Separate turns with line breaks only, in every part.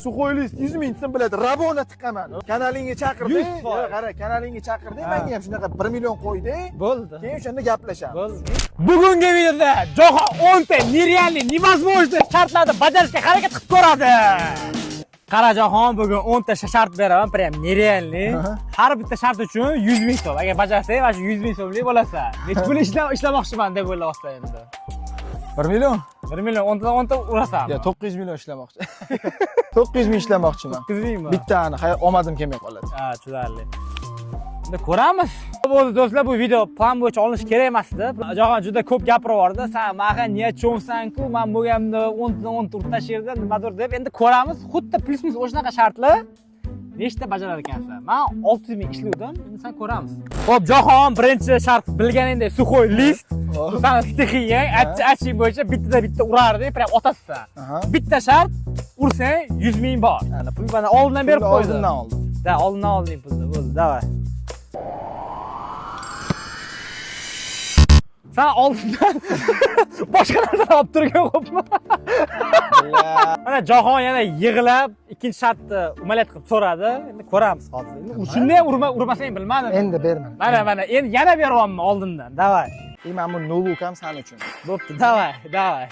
Suxoy list 100 ming desam biladi. Rabona tiqaman. Kanalingga chaqirdi. Qara, kanalingga chaqirdi. Menga ham shunaqa 1 million qo'ydi.
Bo'ldi.
Keyin o'shanda gaplashamiz.
Bo'ldi. Bugungi videoda Jahon 10 ta нереальный, невозможный shartlarni bajarishga harakat qilib ko'radi. Qara Jahon, bugun 10 ta shart beraman, prям нереальный. Har bitta shart uchun 100 ming so'm. Agar bajarsang, mana shu 100 ming so'mlik bo'lasan. Necha pul ishlamoqchiman deb o'ylayapsan endi.
1 million?
1 million 10 ta urasan.
Yo, 900 million ishlamoqchi. 900 ming ishlamoqchiman.
900 mingmi?
Bittani, omadim kelmay qoladi.
Ha, tushunarli. Endi ko'ramiz. Bo'ldi do'stlar, bu video plan bo'yicha olinish kerak emas edi. Jahon juda ko'p gapiraverdi. Sen ma'ga niya cho'msan-ku, men bo'lganimda 10 tur tashirdi, nimadir deb. Endi ko'ramiz. Xuddi plyus-minus o'shanaqa shartlar nechta bajarar ekansan. Men 600 ming ishlaydim. Endi sen ko'ramiz. Xo'p, Jahon birinchi shart bilganingdek suxoy list. Sen stixiyang, aching bo'yicha bitta urarding, prям otasan. Bitta shart ursang 100 ming bor. Ana pul mana oldindan berib qo'ydi.
Oldindan oldim.
Da, oldindan olding pulni. Bo'ldi, davay. Sen oldindan boshqa narsa olib turgan xo'pmi? Mana Jahon yana yig'lab ikkinchi shartni umalat qilib so'radi. Endi ko'ramiz hozir. Endi shunday urmasang bilmadim.
Endi berman.
Mana, endi yana beryapman oldindan. Davay.
Men bu noluk ham sen uchun.
Bo'pti, davay.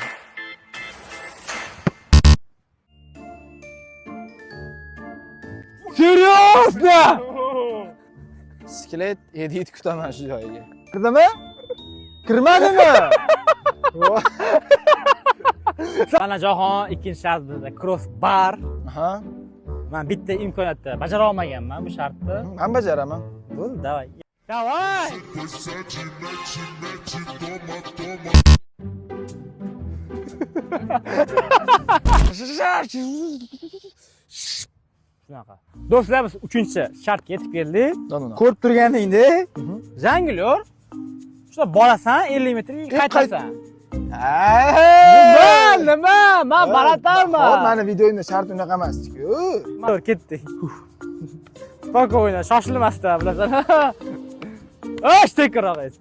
Серьезно?
Skelet edit kutaman shu joyiga. Kirdimi? Kirmadimi?
Mana Jahon ikkinchi shartida cross bar.
Aha.
Men bitta imkoniyatda bajara olmaganman bu shartni.
Men bajaraman.
Bo'ldi, davay. Davay. Shunaqa. Do'stlar, biz 3-shartga yetib keldik. Ko'rib turganingdek, Zangiyor. Shuna borasan, 50 metrga qaytasan. Nima? Men baratarman.
Hop, meni videoyimda shart unaqa emasdi-ku.
To'g'ri, ketdik. Spokojno, shoshilmasdan, bilasan. Osh, tekrar qilasiz.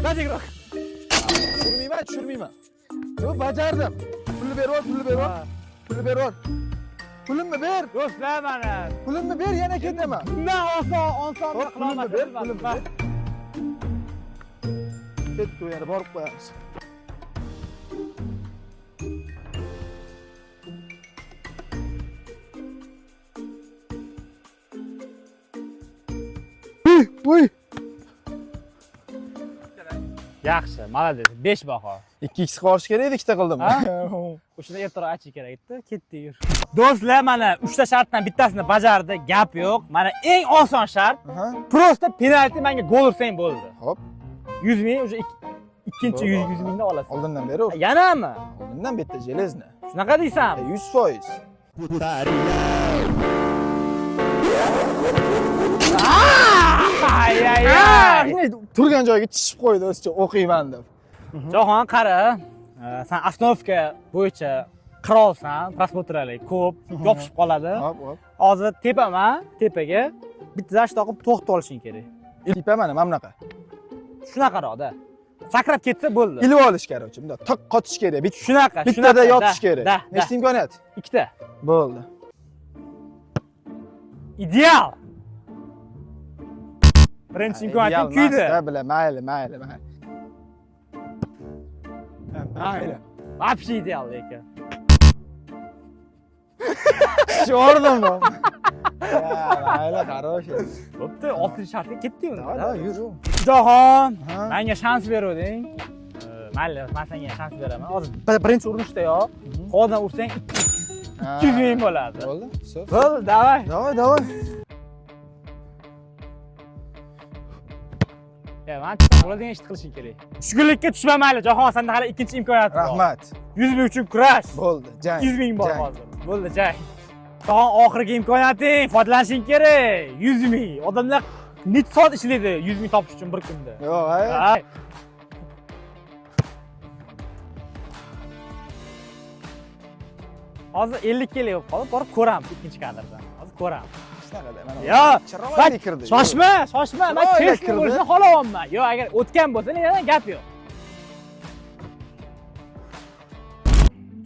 Tekrar.
Tushirmayman. Yo, bajardim. Pulni berib, Pulni berib. Pulimni ber.
Do'stlar, mana.
Pulimni ber, yana ketaman.
Bundan oson qilolmadim.
Pulimni ber. Ketdi, yana borib qo'yamiz. Voy.
Yaxshi, malades. 5 baho.
2x qolish kerak edi, ikkita qildim.
O'shanda ertaroq achish kerak edi. Ketdi yur. Do'stlar, mana 3 ta shartdan bittasini bajardi, gap yo'q. Mana eng oson shart. Prosta penalti menga gol ursang bo'ldi.
Hop.
100 ming, o'sha ikkinchi 100 mingni olasan.
Oldindan beraver.
Yanami?
Oldindan bitta железно.
Shunaqa deysan?
100%.
Ay.
Turgan joyiga tishib qo'ydi o'zicha o'qiyman deb.
Jahon, qara. Sen ostanovka bo'yicha qirolsan, prosmotrali ko'p, yopishib qoladi.
Hop.
Hozir tepaman, tepaga bitta dash toqib to'xtab olishing kerak.
Tepa mana bunaqa.
Shunaqaroqda. Sakrab ketsa bo'ldi.
Ilib olish kerak, bunday tok qotish kerak.
Shunaqa.
Bittada yotish kerak. Nechta imkoniyat?
2 ta.
Bo'ldi.
Ideal. Birinchi imkoniyatim kuydi.
Mayli.
Mayli. Вообще ideal ekan.
Sho'rdim. Mayli, хороший.
Bo'pti, 6-shartga ketdik unda.
Davay, yur.
Jahon, menga shans beruvding. Mayli, men senga shans beraman. Hozir birinchi urinishdayoq qo'ldan ursang 200 ming bo'ladi.
Bo'ldi?
Bo'ldi, davay.
Davay.
Ya, men bo'ladigan ish qilishing kerak. Tushkunlikka tushma mayli, Jahon, senda hali ikkinchi imkoniyat bor.
Rahmat.
100 ming uchun kurash.
Bo'ldi, jang.
100 ming bor hozir. Bo'ldi, jang. Jahon, oxirgi imkoniyating, foydalanishing kerak. 100 ming. Odamlar necha soat ishlaydi 100 ming topish uchun bir kunda?
Yo'q,
Hozir 50 kelib qolib, borib ko'ramiz ikkinchi kadrdan. Hozir ko'ramiz.
shunaqada. Mana
Yo,
chiroyli kirdi.
shoshma. Men
Chiroyli
test
kirdi.
bo'lishini xohlayapman. Yo, agar o'tgan bo'lsa, nedan gap yo'q.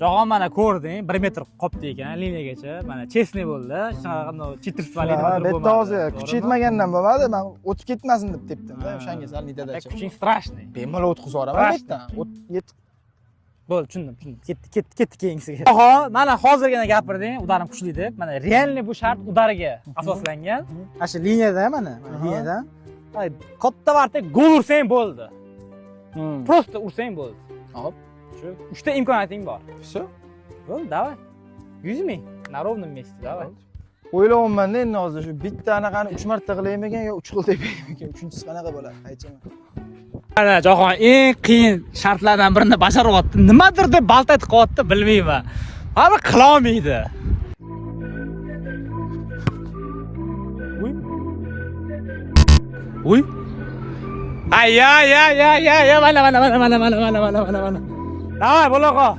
Jog'on mana ko'rding, 1 metr qopti ekan liniyagacha. Mana chesni bo'ldi. Shunaqa chitirtvali nima bo'lmadi.
Bitta hozir kuch yetmagandan bo'lmadi. Men o'tib ketmasin deb tepdim-da, o'shanga sal nidadacha.
Kuching strashniy.
Bemalol o'tkazib yuboraman bu yerdan.
Bo'ldi, tushundim. Ketdi keyingisiga. Jog'on, mana hozirgina gapirding, udarim kuchli deb. Mana realniy bu shart udariga asoslangan. Mana shu liniyada mana liniyadan. Katta marta gol ursang bo'ldi. Просто ursang bo'ldi.
Hop.
Shu 3 ta imkoniyating bor.
Всё.
Bo'ldi, давай. 100 ming на ровном месте, давай.
O'ylayapman-da endi hozir shu bitta anaqani 3 marta qilaymikan yo 3 xil tepaymikan, 3-inchisi qanaqa bo'ladi? Aytaman.
Mana Jahon eng qiyin shartlardan birini bajaryapti. Nimadir deb baltatib qo'yapti, bilmayman. Hali qila olmaydi. Uy. Ay ya mana. Davay, bo'laqa.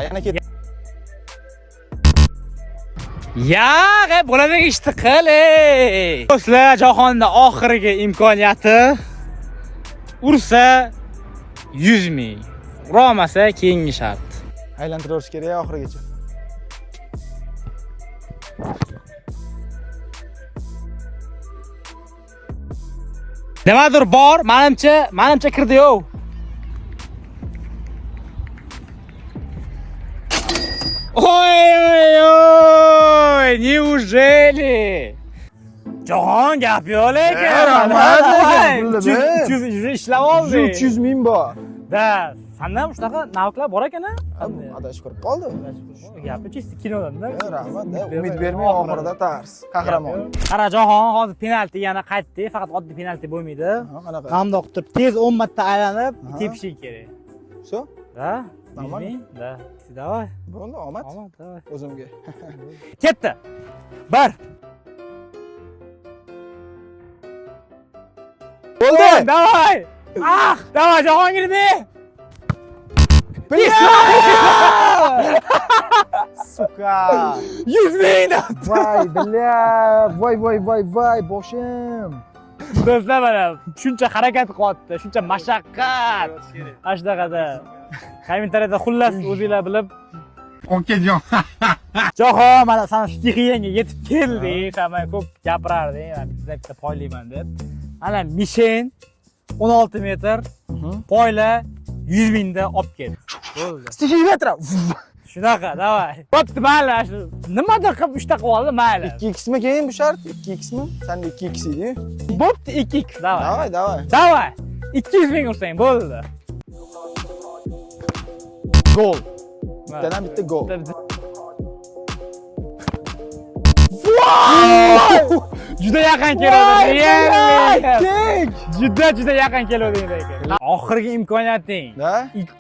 Yana ket.
Ya, bo'ladigan ishni qil. Do'stlar, Jahonda oxirgi imkoniyati ursa 100 ming. Urolmasa keyingi shart.
Aylantirish kerak oxirigacha.
Nimadir bor, menimcha kirdi-yo. Ой, неужели? Jahon gap yo'q lekin.
Rahmat,
300 ishlab oldi.
300 ming bor.
Da, sanda ham shunaqa navklar bor ekan-a?
Adashib kirib qoldi.
Gapi chist kinodan-da.
Rahmat, umid bermay oxirida tars. Qahramon.
Qara Jahon hozir penalti yana qaytdi, faqat oddiy penalti bo'lmaydi.
Qanaqa?
Namdoq turib, tez 10 marta aylanib, tepishing kerak.
Всё?
Da?
Tamam.
Da. Давай.
Bo'ldi, omad.
Давай.
O'zimga.
Ketdi. 1.
Bo'ldi.
Давай. Давай, Jahongir be.
Suka.
100 ming.
Voy, bля, voy, boshim.
Do'stlar, mana shuncha harakat qilyapti, shuncha mashaqqat. Ashdaqada. Kommentariyada xullas o'zinglar bilib.
Okajon.
Jahon, mana sen stixiyangga yetib kelding. Sen men ko'p gapirarding, men bitta poylayman deb. Ana Mishen 16 metr poyla 100 mingda olib keldi. Bo'ldi.
Stiximetra.
Shunaqa, davay. Bo'pti, mayli, shu nimadir qilib 3 ta qilib oldi, mayli.
2x mi keyin bu shart? 2x mi? Senda 2x edi.
Bo'pti, 2x, davay.
Davay.
200 ming ursang bo'ldi.
Gol. Bittadan bitta gol.
Juda yaqin keladi. Juda yaqin keladi lekin. Oxirgi imkoniyating.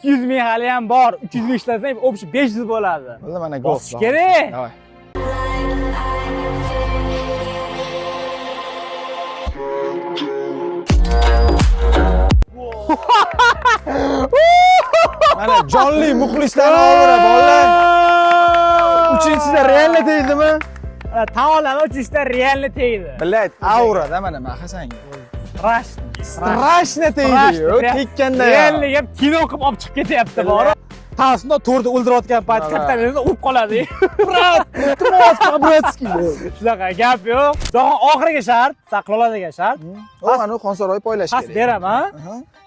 200 ming hali ham bor. 300 ming ishlasang, общий 500 bo'ladi.
Bo'ldi, mana gol.
Bosish kerak.
Davay. Mana jonli muxlislarni oldida bolalar. 3-da realni tegdimi?
Taolani 3-da realni tegdi.
Bilat, aurada mana mahasanga.
Strashni
tegdi-yu, tekkanda.
Realni gap kino qilib olib chiqib ketyapti bor. Tasno to'rda o'ldirayotgan payt kattalarni urib qoladi. Shunaqa gap yo'q. Jahon oxirgi shart, saqla oladigan shart.
Mana Xonsaroy poylash kerak.
Pas beraman.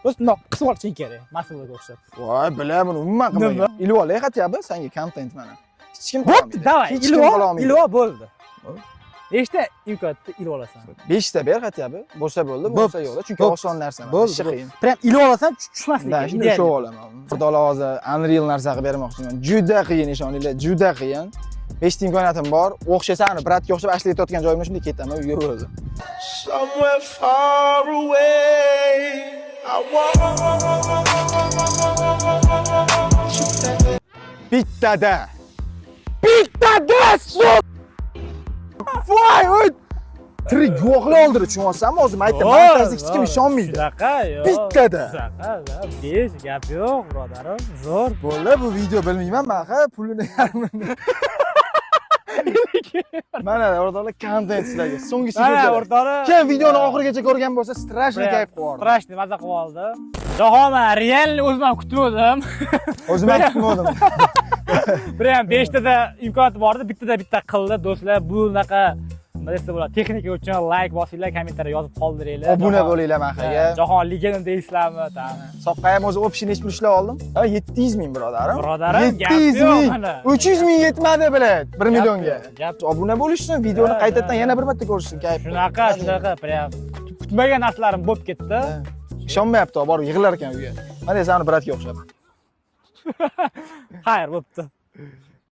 Do'stlar, qisib olishing kerak, masalaga o'xshab.
Voy, bilaman, umuman qilmagan. Ilib olay xatya senga kontent mana. Hech kim
bo'pti, davay. Ilova bo'ldi. Nechta imkoniyatda ilib olasan?
5 ta ber xatya bo'lsa bo'ldi, bo'lsa yo'q, chunki oson narsa emas.
Bo'ldi. Prям ilib olasan, tushmaslik kerak.
Shunday shu olaman. Xudolar hozir Unreal narsa qilib bermoqchiman. Juda qiyin ishoninglar, juda qiyin. 5 ta imkoniyatim bor. O'xshasani, bratga o'xshab ashlayib yotgan joyimda shunday ketaman, uyga o'zi. Somewhere far away. Bittada. Voy, tirik guvohlar oldida tushunyapsanmi? Hozir aytdim, montajda hech kim ishonmaydi.
Shunaqa yo'q.
Bittada.
Shunaqa, besh gap yo'q, birodarim. Zo'r.
Bo'ldi, bu video bilmayman, mana pulini yarmini. Mana o'rtoqlar kontent sizlarga. So'nggi
Mana
syujetlar.
o'rtoqlar.
Kim videoni oxirigacha ko'rgan bo'lsa, strashniy kayf qilardi.
Strashniy maza qilib oldi. Jahon men real o'zim ham kutmadim.
O'zim ham kutmadim.
Prям 5 tada imkoniyat bor edi, bitta qildi do'stlar. Bu unaqa nima desa bo'ladi, texnika uchun like bosinglar, kommentariy yozib qoldiringlar.
Obuna bo'linglar Maxaga.
Jahon ligini deysizlarmi, tani.
Soqqa ham o'zi option hech bir ishlab oldim. 700 ming birodarim.
Birodarim,
700 ming. 300 ming yetmadi bilet 1 millionga.
Gap
Obuna bo'lishsin, videoni qaytadan yana bir marta ko'rishsin, kayf.
Shunaqa, prям kutmagan narsalarim bo'lib ketdi.
Ishonmayapti, borib yig'lar ekan uyga. Mana seni bratga o'xshab.
Xayr, bo'pti.